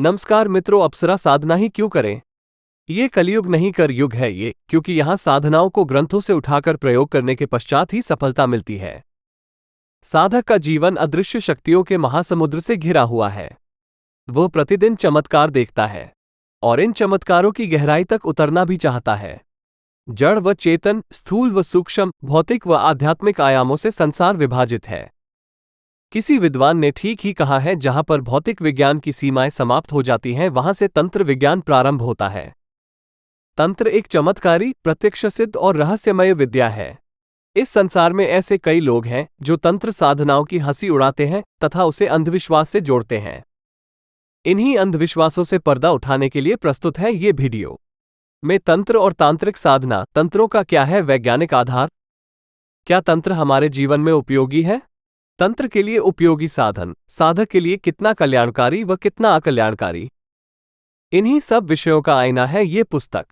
नमस्कार मित्रों, अप्सरा साधना ही क्यों करें? ये कलयुग नहीं कर युग है ये, क्योंकि यहाँ साधनाओं को ग्रंथों से उठाकर प्रयोग करने के पश्चात ही सफलता मिलती है। साधक का जीवन अदृश्य शक्तियों के महासमुद्र से घिरा हुआ है। वह प्रतिदिन चमत्कार देखता है और इन चमत्कारों की गहराई तक उतरना भी चाहता है। जड़ व चेतन, स्थूल व सूक्ष्म, भौतिक व आध्यात्मिक आयामों से संसार विभाजित है। किसी विद्वान ने ठीक ही कहा है, जहां पर भौतिक विज्ञान की सीमाएं समाप्त हो जाती हैं, वहां से तंत्र विज्ञान प्रारंभ होता है। तंत्र एक चमत्कारी, प्रत्यक्ष सिद्ध और रहस्यमय विद्या है। इस संसार में ऐसे कई लोग हैं जो तंत्र साधनाओं की हंसी उड़ाते हैं तथा उसे अंधविश्वास से जोड़ते हैं। इन्हीं अंधविश्वासों से पर्दा उठाने के लिए प्रस्तुत है ये वीडियो। में तंत्र और तांत्रिक साधना, तंत्रों का क्या है वैज्ञानिक आधार? क्या तंत्र हमारे जीवन में उपयोगी है? तंत्र के लिए उपयोगी साधन, साधक के लिए कितना कल्याणकारी व कितना अकल्याणकारी? इन्हीं सब विषयों का आईना है ये पुस्तक।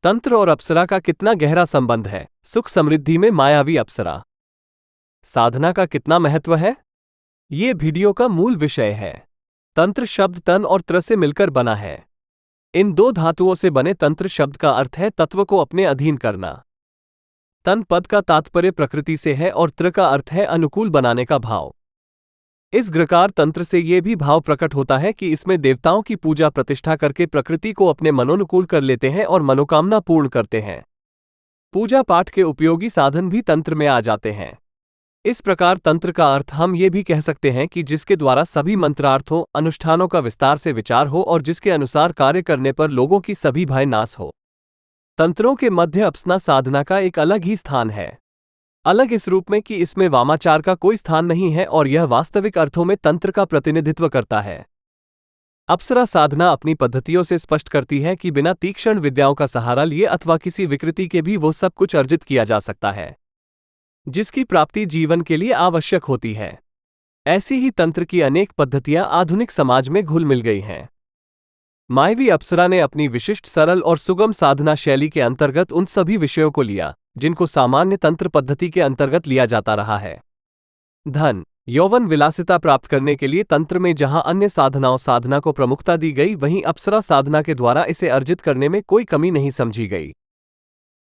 तंत्र और अप्सरा का कितना गहरा संबंध है? सुख समृद्धि में मायावी अप्सरा। साधना का कितना महत्व है? ये वीडियो का मूल विषय है। तंत्र शब्द तन और त्र से मिलकर बना है। इन दो धातुओं से बने तंत्र शब्द का अर्थ है तत्व को अपने अधीन करना। तन पद का तात्पर्य प्रकृति से है और त्र का अर्थ है अनुकूल बनाने का भाव। इस ग्रकार तंत्र से यह भी भाव प्रकट होता है कि इसमें देवताओं की पूजा प्रतिष्ठा करके प्रकृति को अपने मनोनुकूल कर लेते हैं और मनोकामना पूर्ण करते हैं। पूजा पाठ के उपयोगी साधन भी तंत्र में आ जाते हैं। इस प्रकार तंत्र का अर्थ हम ये भी कह सकते हैं कि जिसके द्वारा सभी मंत्रार्थों, अनुष्ठानों का विस्तार से विचार हो और जिसके अनुसार कार्य करने पर लोगों की सभी भय नाश हो। तंत्रों के मध्य अप्सना साधना का एक अलग ही स्थान है। अलग इस रूप में कि इसमें वामाचार का कोई स्थान नहीं है और यह वास्तविक अर्थों में तंत्र का प्रतिनिधित्व करता है। अप्सरा साधना अपनी पद्धतियों से स्पष्ट करती है कि बिना तीक्ष्ण विद्याओं का सहारा लिए अथवा किसी विकृति के भी वो सब कुछ अर्जित किया जा सकता है जिसकी प्राप्ति जीवन के लिए आवश्यक होती है। ऐसी ही तंत्र की अनेक पद्धतियां आधुनिक समाज में घुल मिल गई हैं। मायावी अप्सरा ने अपनी विशिष्ट, सरल और सुगम साधना शैली के अंतर्गत उन सभी विषयों को लिया जिनको सामान्य तंत्र पद्धति के अंतर्गत लिया जाता रहा है। धन, यौवन, विलासिता प्राप्त करने के लिए तंत्र में जहां अन्य साधना को प्रमुखता दी गई, वहीं अप्सरा साधना के द्वारा इसे अर्जित करने में कोई कमी नहीं समझी गई।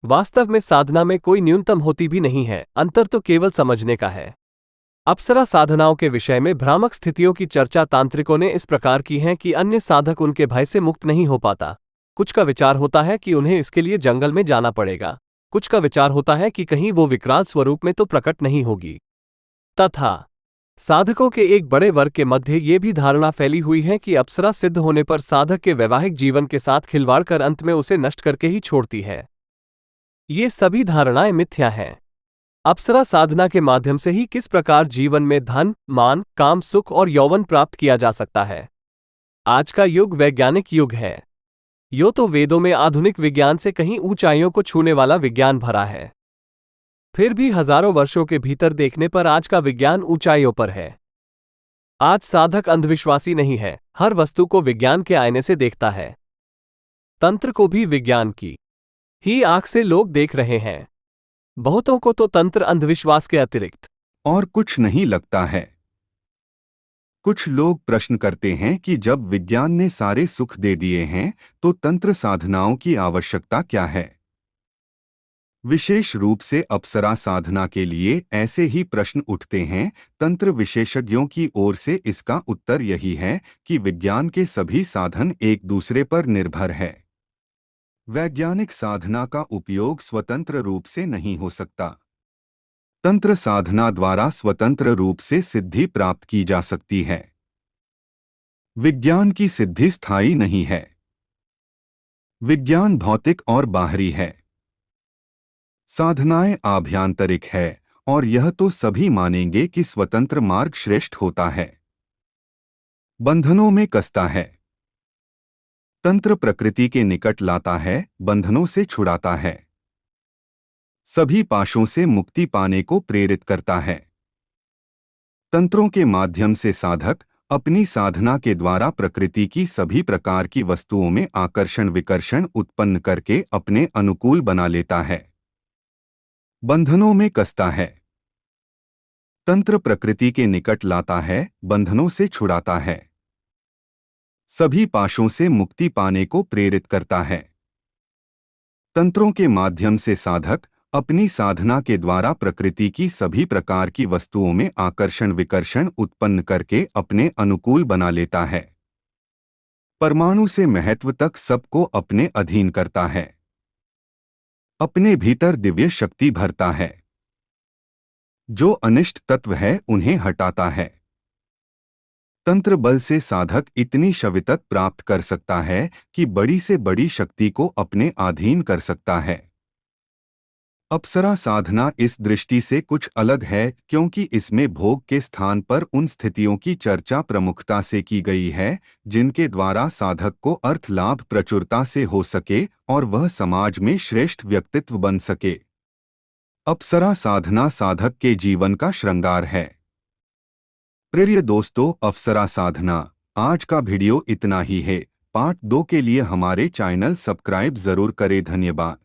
वास्तव में साधना में कोई न्यूनतम होती भी नहीं है, अंतर तो केवल समझने का है। अप्सरा साधनाओं के विषय में भ्रामक स्थितियों की चर्चा तांत्रिकों ने इस प्रकार की है कि अन्य साधक उनके भय से मुक्त नहीं हो पाता। कुछ का विचार होता है कि उन्हें इसके लिए जंगल में जाना पड़ेगा, कुछ का विचार होता है कि कहीं वो विकराल स्वरूप में तो प्रकट नहीं होगी, तथा साधकों के एक बड़े वर्ग के मध्य ये भी धारणा फैली हुई है कि अप्सरा सिद्ध होने पर साधक के वैवाहिक जीवन के साथ खिलवाड़ कर अंत में उसे नष्ट करके ही छोड़ती है। ये सभी धारणाएं मिथ्या हैं। अप्सरा साधना के माध्यम से ही किस प्रकार जीवन में धन, मान, काम, सुख और यौवन प्राप्त किया जा सकता है। आज का युग वैज्ञानिक युग है। यो तो वेदों में आधुनिक विज्ञान से कहीं ऊंचाइयों को छूने वाला विज्ञान भरा है। फिर भी हजारों वर्षों के भीतर देखने पर आज का विज्ञान ऊंचाइयों पर है। आज साधक अंधविश्वासी नहीं है, हर वस्तु को विज्ञान के आईने से देखता है। तंत्र को भी विज्ञान की ही आंख से लोग देख रहे हैं। बहुतों को तो तंत्र अंधविश्वास के अतिरिक्त और कुछ नहीं लगता है। कुछ लोग प्रश्न करते हैं कि जब विज्ञान ने सारे सुख दे दिए हैं तो तंत्र साधनाओं की आवश्यकता क्या है। विशेष रूप से अप्सरा साधना के लिए ऐसे ही प्रश्न उठते हैं। तंत्र विशेषज्ञों की ओर से इसका उत्तर यही है कि विज्ञान के सभी साधन एक दूसरे पर निर्भर है। वैज्ञानिक साधना का उपयोग स्वतंत्र रूप से नहीं हो सकता। तंत्र साधना द्वारा स्वतंत्र रूप से सिद्धि प्राप्त की जा सकती है। विज्ञान की सिद्धि स्थायी नहीं है। विज्ञान भौतिक और बाहरी है। साधनाएं आभ्यंतरिक है और यह तो सभी मानेंगे कि स्वतंत्र मार्ग श्रेष्ठ होता है। बंधनों में कसता है। तंत्र प्रकृति के निकट लाता है, बंधनों से छुड़ाता है। सभी पाशों से मुक्ति पाने को प्रेरित करता है। तंत्रों के माध्यम से साधक अपनी साधना के द्वारा प्रकृति की सभी प्रकार की वस्तुओं में आकर्षण विकर्षण उत्पन्न करके अपने अनुकूल बना लेता है। बंधनों में कसता है। तंत्र प्रकृति के निकट लाता है, बंधनों से छुड़ाता है। सभी पाशों से मुक्ति पाने को प्रेरित करता है। तंत्रों के माध्यम से साधक अपनी साधना के द्वारा प्रकृति की सभी प्रकार की वस्तुओं में आकर्षण विकर्षण उत्पन्न करके अपने अनुकूल बना लेता है। परमाणु से महत्व तक सबको अपने अधीन करता है। अपने भीतर दिव्य शक्ति भरता है। जो अनिष्ट तत्व है उन्हें हटाता है। तंत्र बल से साधक इतनी शवितत प्राप्त कर सकता है कि बड़ी से बड़ी शक्ति को अपने अधीन कर सकता है। अप्सरा साधना इस दृष्टि से कुछ अलग है क्योंकि इसमें भोग के स्थान पर उन स्थितियों की चर्चा प्रमुखता से की गई है जिनके द्वारा साधक को अर्थ लाभ प्रचुरता से हो सके और वह समाज में श्रेष्ठ व्यक्तित्व बन सके। अप्सरा साधना साधक के जीवन का श्रृंगार है। प्रिय दोस्तों, अप्सरा साधना आज का वीडियो इतना ही है। पार्ट 2 के लिए हमारे चैनल सब्सक्राइब जरूर करें। धन्यवाद।